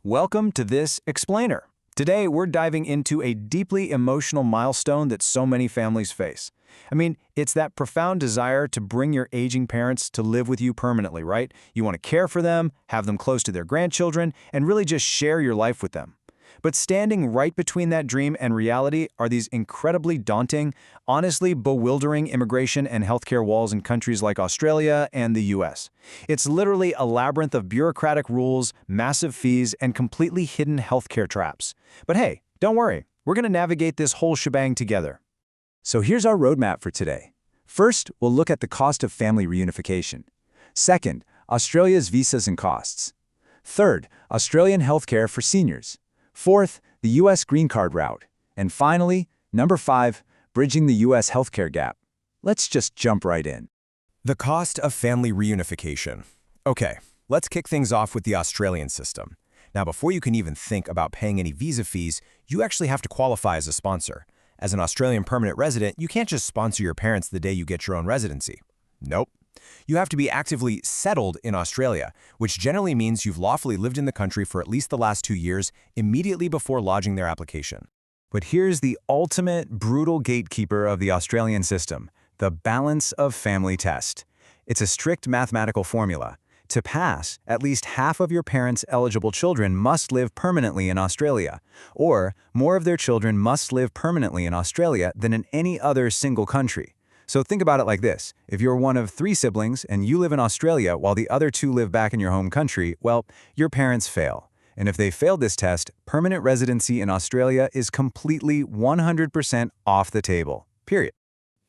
Welcome to this Explainer. Today, we're diving into a deeply emotional milestone that so many families face. It's that profound desire to bring your aging parents to live with you permanently, right? You want to care for them, have them close to their grandchildren, and really just share your life with them. But standing right between that dream and reality are these incredibly daunting, honestly bewildering immigration and healthcare walls in countries like Australia and the US. It's literally a labyrinth of bureaucratic rules, massive fees, and completely hidden healthcare traps. But hey, don't worry, we're going to navigate this whole shebang together. So here's our roadmap for today. First, we'll look at the cost of family reunification. Second, Australia's visas and costs. Third, Australian healthcare for seniors. Fourth, the U.S. green card route. And finally, number 5, bridging the U.S. healthcare gap. Let's just jump right in. The cost of family reunification. Okay, let's kick things off with the Australian system. Now, before you can even think about paying any visa fees, you actually have to qualify as a sponsor. As an Australian permanent resident, you can't just sponsor your parents the day you get your own residency. Nope. You have to be actively settled in Australia, which generally means you've lawfully lived in the country for at least the last 2 years immediately before lodging their application. But here's the ultimate brutal gatekeeper of the Australian system, the balance of family test. It's a strict mathematical formula. To pass, at least half of your parents' eligible children must live permanently in Australia, or more of their children must live permanently in Australia than in any other single country. So think about it like this. If you're one of 3 siblings and you live in Australia while the other 2 live back in your home country, well, your parents fail. And if they failed this test, permanent residency in Australia is completely 100% off the table. Period.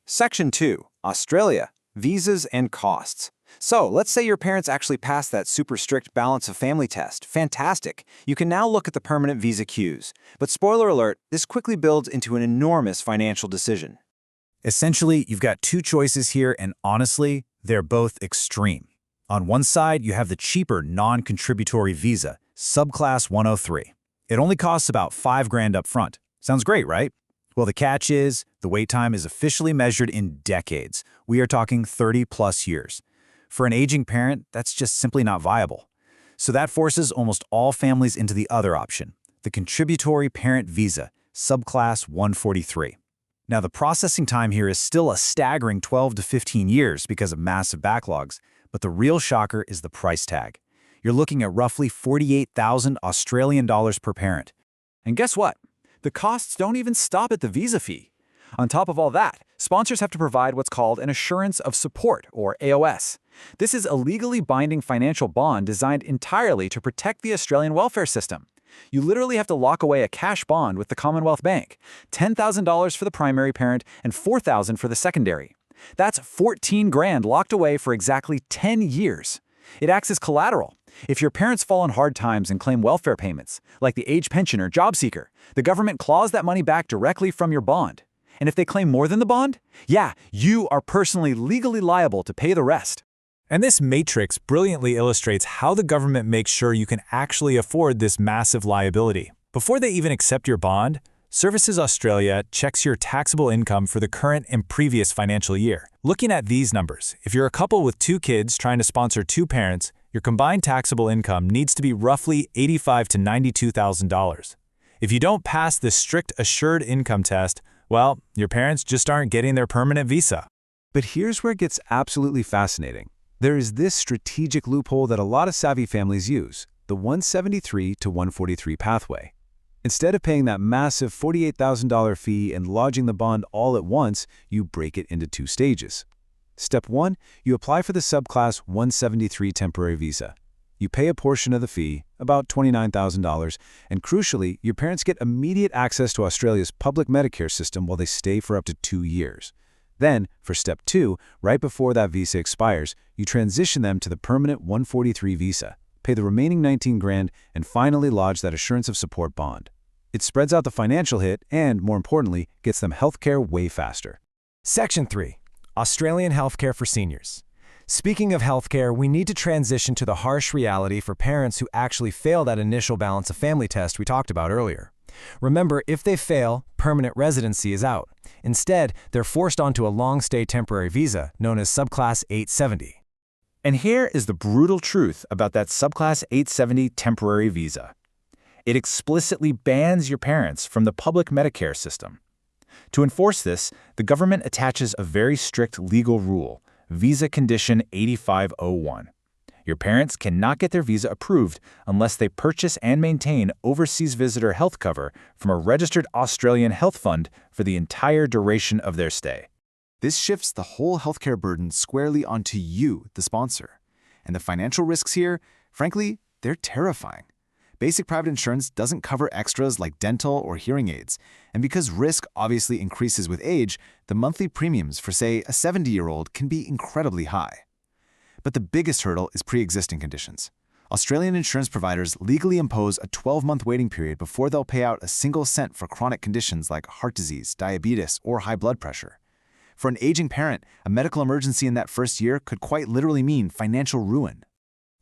Section 2. Australia. Visas and costs. So, let's say your parents actually passed that super strict balance of family test. Fantastic. You can now look at the permanent visa queues. But spoiler alert, this quickly builds into an enormous financial decision. Essentially, you've got 2 choices here, and honestly, they're both extreme. On one side, you have the cheaper non-contributory visa, subclass 103. It only costs about $5,000 up front. Sounds great, right? Well, the catch is, the wait time is officially measured in decades. We are talking 30+ years. For an aging parent, that's just simply not viable. So that forces almost all families into the other option, the contributory parent visa, subclass 143. Now, the processing time here is still a staggering 12 to 15 years because of massive backlogs, but the real shocker is the price tag. You're looking at roughly 48,000 Australian dollars per parent. And guess what? The costs don't even stop at the visa fee. On top of all that, sponsors have to provide what's called an assurance of support, or AOS. This is a legally binding financial bond designed entirely to protect the Australian welfare system. You literally have to lock away a cash bond with the Commonwealth Bank, $10,000 for the primary parent and $4,000 for the secondary. That's $14,000 locked away for exactly 10 years. It acts as collateral. If your parents fall on hard times and claim welfare payments, like the age pension or job seeker, the government claws that money back directly from your bond. And if they claim more than the bond, yeah, you are personally legally liable to pay the rest. And this matrix brilliantly illustrates how the government makes sure you can actually afford this massive liability. Before they even accept your bond, Services Australia checks your taxable income for the current and previous financial year. Looking at these numbers, if you're a couple with 2 kids trying to sponsor 2 parents, your combined taxable income needs to be roughly $85,000 to $92,000. If you don't pass this strict assured income test, well, your parents just aren't getting their permanent visa. But here's where it gets absolutely fascinating. There is this strategic loophole that a lot of savvy families use, the 173 to 143 pathway. Instead of paying that massive $48,000 fee and lodging the bond all at once, you break it into 2 stages. Step 1, you apply for the subclass 173 temporary visa. You pay a portion of the fee, about $29,000, and crucially, your parents get immediate access to Australia's public Medicare system while they stay for up to 2 years. Then, for Step 2, right before that visa expires, you transition them to the permanent 143 visa, pay the remaining $19,000, and finally lodge that assurance of support bond. It spreads out the financial hit and, more importantly, gets them healthcare way faster. Section 3. Australian healthcare for seniors. Speaking of healthcare, we need to transition to the harsh reality for parents who actually fail that initial balance of family test we talked about earlier. Remember, if they fail, permanent residency is out. Instead, they're forced onto a long-stay temporary visa known as subclass 870. And here is the brutal truth about that subclass 870 temporary visa. It explicitly bans your parents from the public Medicare system. To enforce this, the government attaches a very strict legal rule, Visa Condition 8501. Your parents cannot get their visa approved unless they purchase and maintain overseas visitor health cover from a registered Australian health fund for the entire duration of their stay. This shifts the whole healthcare burden squarely onto you, the sponsor. And the financial risks here, frankly, they're terrifying. Basic private insurance doesn't cover extras like dental or hearing aids, and because risk obviously increases with age, the monthly premiums for, say, a 70-year-old can be incredibly high. But the biggest hurdle is pre-existing conditions. Australian insurance providers legally impose a 12-month waiting period before they'll pay out a single cent for chronic conditions like heart disease, diabetes, or high blood pressure. For an aging parent, a medical emergency in that first year could quite literally mean financial ruin.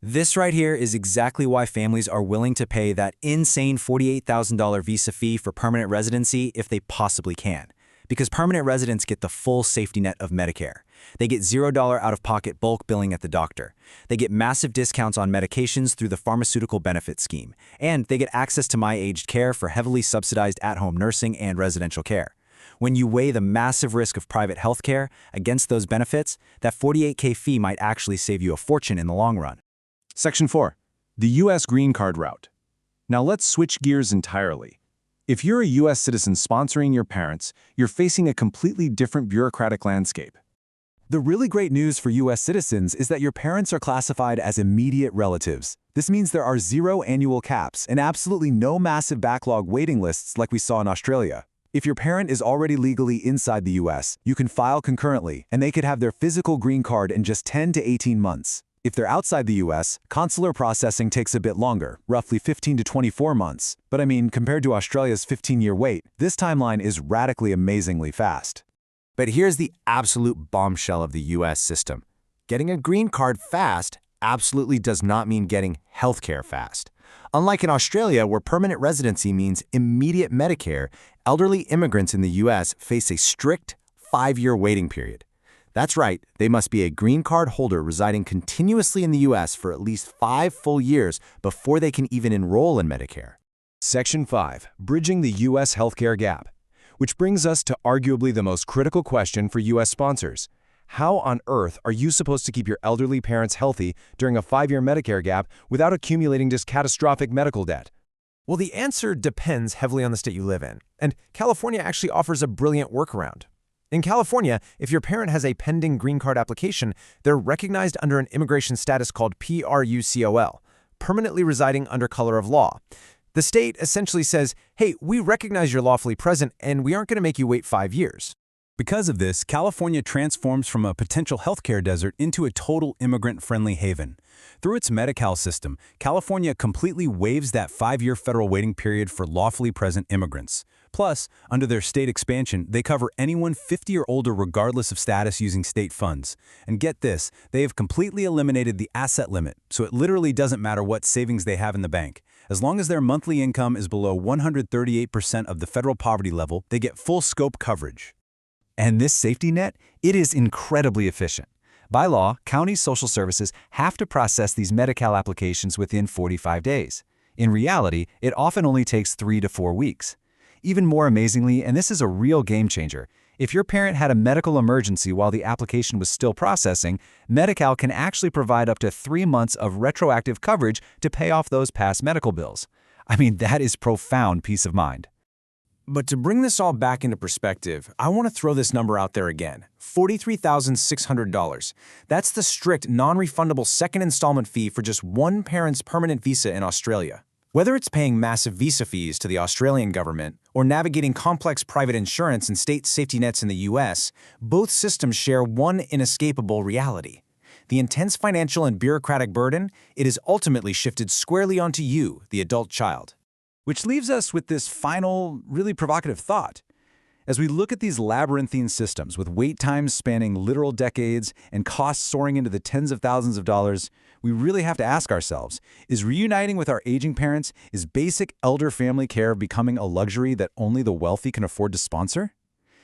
This right here is exactly why families are willing to pay that insane $48,000 visa fee for permanent residency if they possibly can. Because permanent residents get the full safety net of Medicare. They get $0 out-of-pocket bulk billing at the doctor. They get massive discounts on medications through the pharmaceutical benefit scheme. And they get access to my-aged care for heavily subsidized at-home nursing and residential care. When you weigh the massive risk of private health care against those benefits, that $48K fee might actually save you a fortune in the long run. Section 4. The U.S. Green Card Route. Now let's switch gears entirely. If you're a U.S. citizen sponsoring your parents, you're facing a completely different bureaucratic landscape. The really great news for U.S. citizens is that your parents are classified as immediate relatives. This means there are 0 annual caps and absolutely no massive backlog waiting lists like we saw in Australia. If your parent is already legally inside the U.S., you can file concurrently, and they could have their physical green card in just 10 to 18 months. If they're outside the U.S., consular processing takes a bit longer, roughly 15 to 24 months. But I mean, compared to Australia's 15-year wait, this timeline is radically amazingly fast. But here's the absolute bombshell of the U.S. system. Getting a green card fast absolutely does not mean getting healthcare fast. Unlike in Australia, where permanent residency means immediate Medicare, elderly immigrants in the U.S. face a strict 5-year waiting period. That's right, they must be a green card holder residing continuously in the U.S. for at least 5 full years before they can even enroll in Medicare. Section 5. Bridging the U.S. healthcare gap. Which brings us to arguably the most critical question for U.S. sponsors. How on earth are you supposed to keep your elderly parents healthy during a 5-year Medicare gap without accumulating this catastrophic medical debt? Well, the answer depends heavily on the state you live in, and California actually offers a brilliant workaround. In California, if your parent has a pending green card application, they're recognized under an immigration status called PRUCOL, permanently residing under color of law. The state essentially says, hey, we recognize you're lawfully present, and we aren't going to make you wait 5 years. Because of this, California transforms from a potential healthcare desert into a total immigrant-friendly haven. Through its Medi-Cal system, California completely waives that 5-year federal waiting period for lawfully present immigrants. Plus, under their state expansion, they cover anyone 50 or older regardless of status using state funds. And get this, they have completely eliminated the asset limit, so it literally doesn't matter what savings they have in the bank. As long as their monthly income is below 138% of the federal poverty level, they get full scope coverage. And this safety net, it is incredibly efficient. By law, county social services have to process these Medi-Cal applications within 45 days. In reality, it often only takes 3 to 4 weeks. Even more amazingly, and this is a real game changer, if your parent had a medical emergency while the application was still processing, Medi-Cal can actually provide up to 3 months of retroactive coverage to pay off those past medical bills. I mean, that is profound peace of mind. But to bring this all back into perspective, I want to throw this number out there again, $43,600. That's the strict, non-refundable second installment fee for just one parent's permanent visa in Australia. Whether it's paying massive visa fees to the Australian government or navigating complex private insurance and state safety nets in the US, both systems share one inescapable reality. The intense financial and bureaucratic burden, it is ultimately shifted squarely onto you, the adult child. Which leaves us with this final, really provocative thought. As we look at these labyrinthine systems with wait times spanning literal decades and costs soaring into the tens of thousands of dollars, we really have to ask ourselves, is reuniting with our aging parents, is basic elder family care becoming a luxury that only the wealthy can afford to sponsor?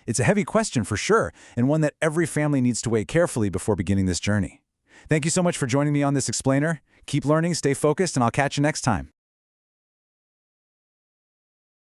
It's a heavy question for sure, and one that every family needs to weigh carefully before beginning this journey. Thank you so much for joining me on this explainer. Keep learning, stay focused, and I'll catch you next time.